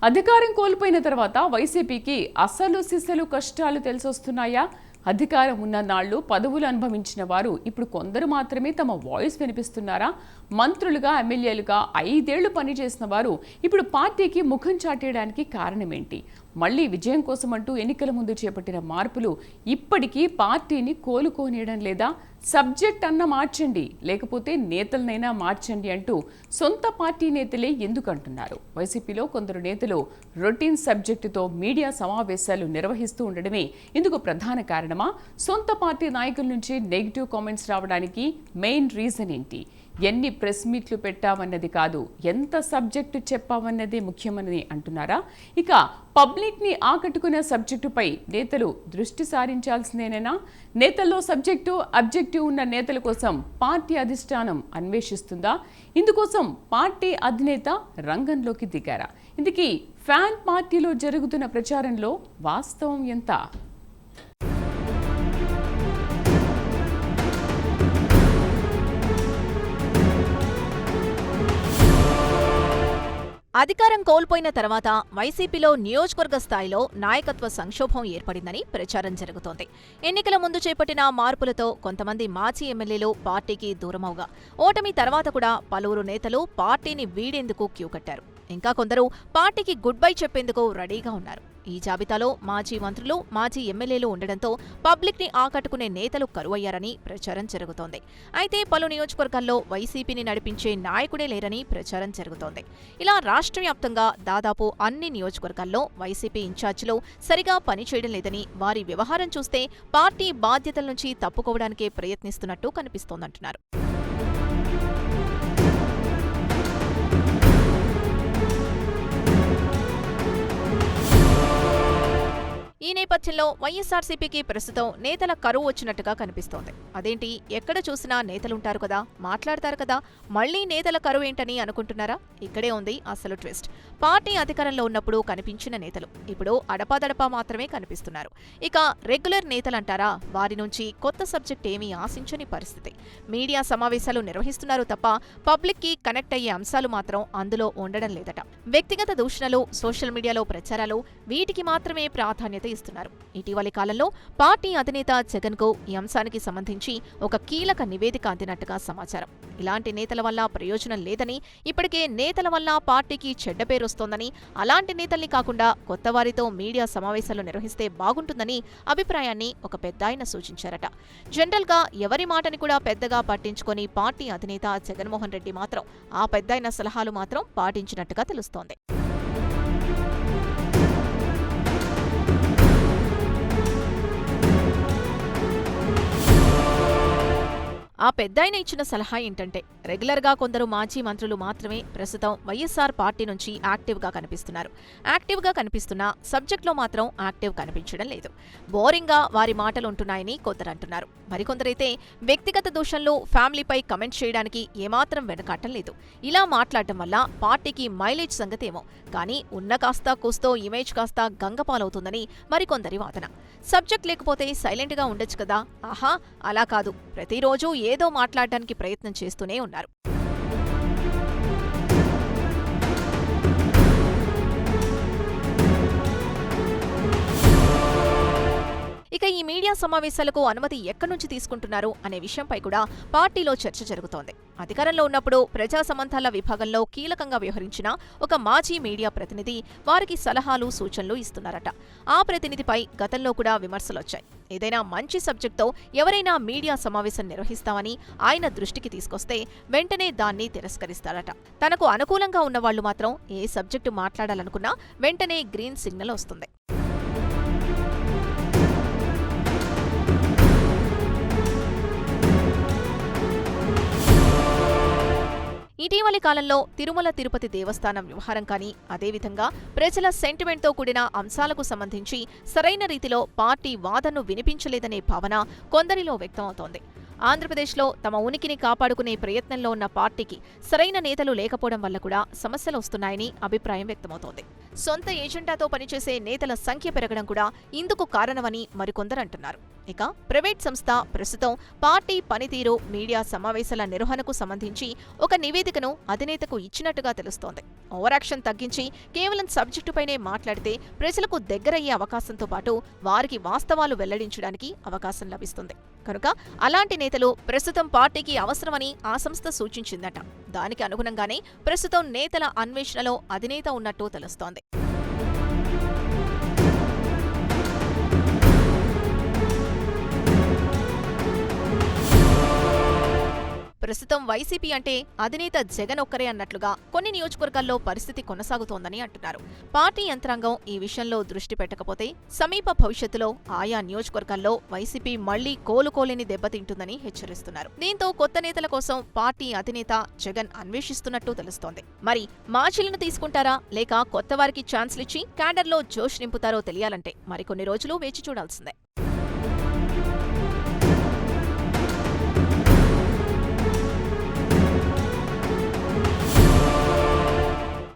అధికారం కోల్పోయిన తర్వాత వైసీపీకి అసలు సిసలు కష్టాలు తెలిసొస్తున్నాయా? అధికారం ఉన్న నాళ్లు పదవులు అనుభవించిన వారు ఇప్పుడు కొందరు మాత్రమే తమ వాయిస్ వినిపిస్తున్నారా? మంత్రులుగా ఎమ్మెల్యేలుగా 5 ఏళ్లు పనిచేసిన వారు ఇప్పుడు పార్టీకి ముఖం చాటేయడానికి కారణమేంటి? మళ్లీ విజయం కోసమంటూ ఎన్నికల ముందు చేపట్టిన మార్పులు ఇప్పటికీ పార్టీని కోలుకోనియడం లేదా? సబ్జెక్ట్ అన్న మార్చండి, లేకపోతే నేతలనైనా మార్చండి అంటూ సొంత పార్టీ నేతలే ఎందుకు అంటున్నారు? వైసీపీలో కొందరు నేతలు రొటీన్ సబ్జెక్టుతో మీడియా సమావేశాలు నిర్వహిస్తూ ఉండడమే ఇందుకు ప్రధాన కారణమా? సొంత పార్టీ నాయకుల నుంచి నెగిటివ్ కామెంట్స్ రావడానికి మెయిన్ రీజన్ ఏంటి? ఎన్ని ప్రెస్ మీట్లు పెట్టామన్నది కాదు, ఎంత సబ్జెక్టు చెప్పామన్నదే ముఖ్యమని అంటున్నారా? ఇక పబ్లిక్ని ఆకట్టుకునే సబ్జెక్టుపై నేతలు దృష్టి సారించాల్సిందేనా? నేతల్లో సబ్జెక్టు అబ్జెక్టివ్ ఉన్న నేతల కోసం పార్టీ అధిష్టానం అన్వేషిస్తుందా? ఇందుకోసం పార్టీ అధినేత రంగంలోకి దిగారా? ఇందుకీ ఫ్యాన్ పార్టీలో జరుగుతున్న ప్రచారంలో వాస్తవం ఎంత? అధికారం కోల్పోయిన తర్వాత వైసీపీలో నియోజకవర్గ స్థాయిలో నాయకత్వ సంక్షోభం ఏర్పడిందని ప్రచారం జరుగుతోంది. ఎన్నికల ముందు చేపట్టిన మార్పులతో కొంతమంది మాజీ ఎమ్మెల్యేలు పార్టీకి దూరమవగా, ఓటమి తర్వాత కూడా పలువురు నేతలు పార్టీని వీడేందుకు క్యూ కట్టారు. ఇంకా కొందరు పార్టీకి గుడ్ బై చెప్పేందుకు రెడీగా ఉన్నారు. ఈ జాబితాలో మాజీ మంత్రులు, మాజీ ఎమ్మెల్యేలు ఉండడంతో పబ్లిక్ ని ఆకట్టుకునే నేతలు కరువయ్యారని ప్రచారం జరుగుతోంది. అయితే పలు నియోజకవర్గాల్లో వైసీపీని నడిపించే నాయకుడే లేరని ప్రచారం జరుగుతోంది. ఇలా రాష్ట్ర వ్యాప్తంగా దాదాపు అన్ని నియోజకవర్గాల్లో వైసీపీ ఇన్ఛార్జీలు సరిగా పనిచేయడం లేదని, వారి వ్యవహారం చూస్తే పార్టీ బాధ్యతల నుంచి తప్పుకోవడానికే ప్రయత్నిస్తున్నట్టు కనిపిస్తోందంటున్నారు. ఈ నేపథ్యంలో వైఎస్ఆర్సీపీకి ప్రస్తుతం నేతల కరువు వచ్చినట్టుగా కనిపిస్తోంది. అదేంటి, ఎక్కడ చూసినా నేతలుంటారు కదా, మాట్లాడతారు కదా, మళ్లీ నేతల కరువు ఏంటని అనుకుంటున్నారా? ఇక్కడే ఉంది అసలు ట్విస్ట్. పార్టీ అధికారంలో ఉన్నప్పుడు కనిపించిన నేతలు ఇప్పుడు అడపాదడపా మాత్రమే కనిపిస్తున్నారు. ఇక రెగ్యులర్ నేతలంటారా, వారి నుంచి కొత్త సబ్జెక్ట్ ఏమీ ఆశించని పరిస్థితి. మీడియా సమావేశాలు నిర్వహిస్తున్నారు తప్ప పబ్లిక్ కి కనెక్ట్ అయ్యే అంశాలు మాత్రం అందులో ఉండడం లేదట. వ్యక్తిగత దూషణలు, సోషల్ మీడియాలో ప్రచారాలు, వీటికి మాత్రమే ప్రాధాన్యత ఇస్తున్నారు. ఇటీవలి కాలంలో పార్టీ అధినేత జగన్ కు ఈ అంశానికి సంబంధించి ఒక కీలక నివేదిక అందినట్టుగా సమాచారం. ఇలాంటి నేతల వల్ల ప్రయోజనం లేదని, ఇప్పటికే నేతల వల్ల పార్టీకి చెడ్డ పేరొస్తోందని, అలాంటి నేతల్ని కాకుండా కొత్త వారితో మీడియా సమావేశాలు నిర్వహిస్తే బాగుంటుందని అభిప్రాయాన్ని ఒక పెద్దాయన సూచించారట. జనరల్ గా ఎవరి మాటని కూడా పెద్దగా పట్టించుకొని పార్టీ అధినేత జగన్మోహన్ రెడ్డి మాత్రం ఆ పెద్దాయన సలహాలు మాత్రం పాటించినట్టుగా తెలుస్తోంది. ఆ పెద్దాయన ఇచ్చిన సలహా ఏంటంటే, రెగ్యులర్గా కొందరు మాజీ మంత్రులు మాత్రమే ప్రస్తుతం వైఎస్ఆర్ పార్టీ నుంచి యాక్టివ్గా కనిపిస్తున్నారు. యాక్టివ్గా కనిపిస్తున్నా సబ్జెక్ట్లో మాత్రం యాక్టివ్ కనిపించడం లేదు. బోరింగ్గా వారి మాటలు ఉంటున్నాయని కొందరు అంటున్నారు. మరికొందరైతే వ్యక్తిగత దూషణలు, ఫ్యామిలీపై కమెంట్ చేయడానికి ఏమాత్రం వెనకాటం లేదు. ఇలా మాట్లాడటం వల్ల పార్టీకి మైలేజ్ సంగతేమో, కానీ ఉన్న కాస్త కూస్తో ఇమేజ్ కాస్త గంగపాలవుతుందని మరికొందరి వాదన. సబ్జెక్ట్ లేకపోతే సైలెంట్గా ఉండొచ్చు కదా? ఆహా, అలా కాదు, ప్రతిరోజు ఏదో మాట్లాడడానికి ప్రయత్నం చేస్తూనే ఉన్నారు. ఇక ఈ మీడియా సమావేశాలకు అనుమతి ఎక్కడి నుంచి తీసుకుంటున్నారు అనే విషయంపై కూడా పార్టీలో చర్చ జరుగుతోంది. అధికారంలో ఉన్నప్పుడు ప్రజా సంబంధాల విభాగంలో కీలకంగా వ్యవహరించిన ఒక మాజీ మీడియా ప్రతినిధి వారికి సలహాలు, సూచనలు ఇస్తున్నారట. ఆ ప్రతినిధిపై గతంలో కూడా విమర్శలొచ్చాయి. ఏదైనా మంచి సబ్జెక్ట్తో ఎవరైనా మీడియా సమావేశం నిర్వహిస్తామని ఆయన దృష్టికి తీసుకొస్తే వెంటనే దాన్ని తిరస్కరిస్తారట. తనకు అనుకూలంగా ఉన్నవాళ్లు మాత్రం ఏ సబ్జెక్టు మాట్లాడాలనుకున్నా వెంటనే గ్రీన్ సిగ్నల్ వస్తుంది. ఇటీవలి కాలంలో తిరుమల తిరుపతి దేవస్థానం వ్యవహారం కానీ, అదేవిధంగా ప్రజల సెంటిమెంట్తో కూడిన అంశాలకు సంబంధించి సరైన రీతిలో పార్టీ వాదనను వినిపించలేదనే భావన కొందరిలో వ్యక్తమవుతోంది. ఆంధ్రప్రదేశ్లో తమ ఉనికిని కాపాడుకునే ప్రయత్నంలో ఉన్న పార్టీకి సరైన నేతలు లేకపోవడం వల్ల కూడా సమస్యలు వస్తున్నాయని అభిప్రాయం వ్యక్తమవుతోంది. సొంత ఏజెండాతో పనిచేసే నేతల సంఖ్య పెరగడం కూడా ఇందుకు కారణమని మరికొందరు అంటున్నారు. ఇక ప్రైవేట్ సంస్థ ప్రస్తుతం పార్టీ పనితీరు, మీడియా సమావేశాల నిర్వహణకు సంబంధించి ఒక నివేదికను అధినేతకు ఇచ్చినట్టుగా తెలుస్తోంది. ఓవరాక్షన్ తగ్గించి కేవలం సబ్జెక్టుపైనే మాట్లాడితే ప్రజలకు దగ్గరయ్యే అవకాశంతో పాటు వారికి వాస్తవాలు వెల్లడించడానికి అవకాశం లభిస్తుంది. కనుక అలాంటి నేతలు ప్రస్తుతం పార్టీకి అవసరమని ఆ సంస్థ సూచించిందట. దానికి అనుగుణంగానే ప్రస్తుతం నేతల అన్వేషణలో అధినేత ఉన్నట్టు తెలుస్తోంది. ప్రస్తుతం వైసీపీ అంటే అధినేత జగన్ ఒక్కరే అన్నట్లుగా కొన్ని నియోజకవర్గాల్లో పరిస్థితి కొనసాగుతోందని అంటున్నారు. పార్టీ యంత్రాంగం ఈ విషయంలో దృష్టి పెట్టకపోతే సమీప భవిష్యత్తులో ఆయా నియోజకవర్గాల్లో వైసీపీ మళ్లీ కోలుకోలేని దెబ్బతింటుందని హెచ్చరిస్తున్నారు. దీంతో కొత్త నేతల కోసం పార్టీ అధినేత జగన్ అన్వేషిస్తున్నట్టు తెలుస్తోంది. మరి మాజీలను తీసుకుంటారా లేక కొత్త వారికి ఛాన్స్లిచ్చి క్యాడర్లో జోష్ నింపుతారో తెలియాలంటే మరికొన్ని రోజులు వేచి చూడాల్సిందే.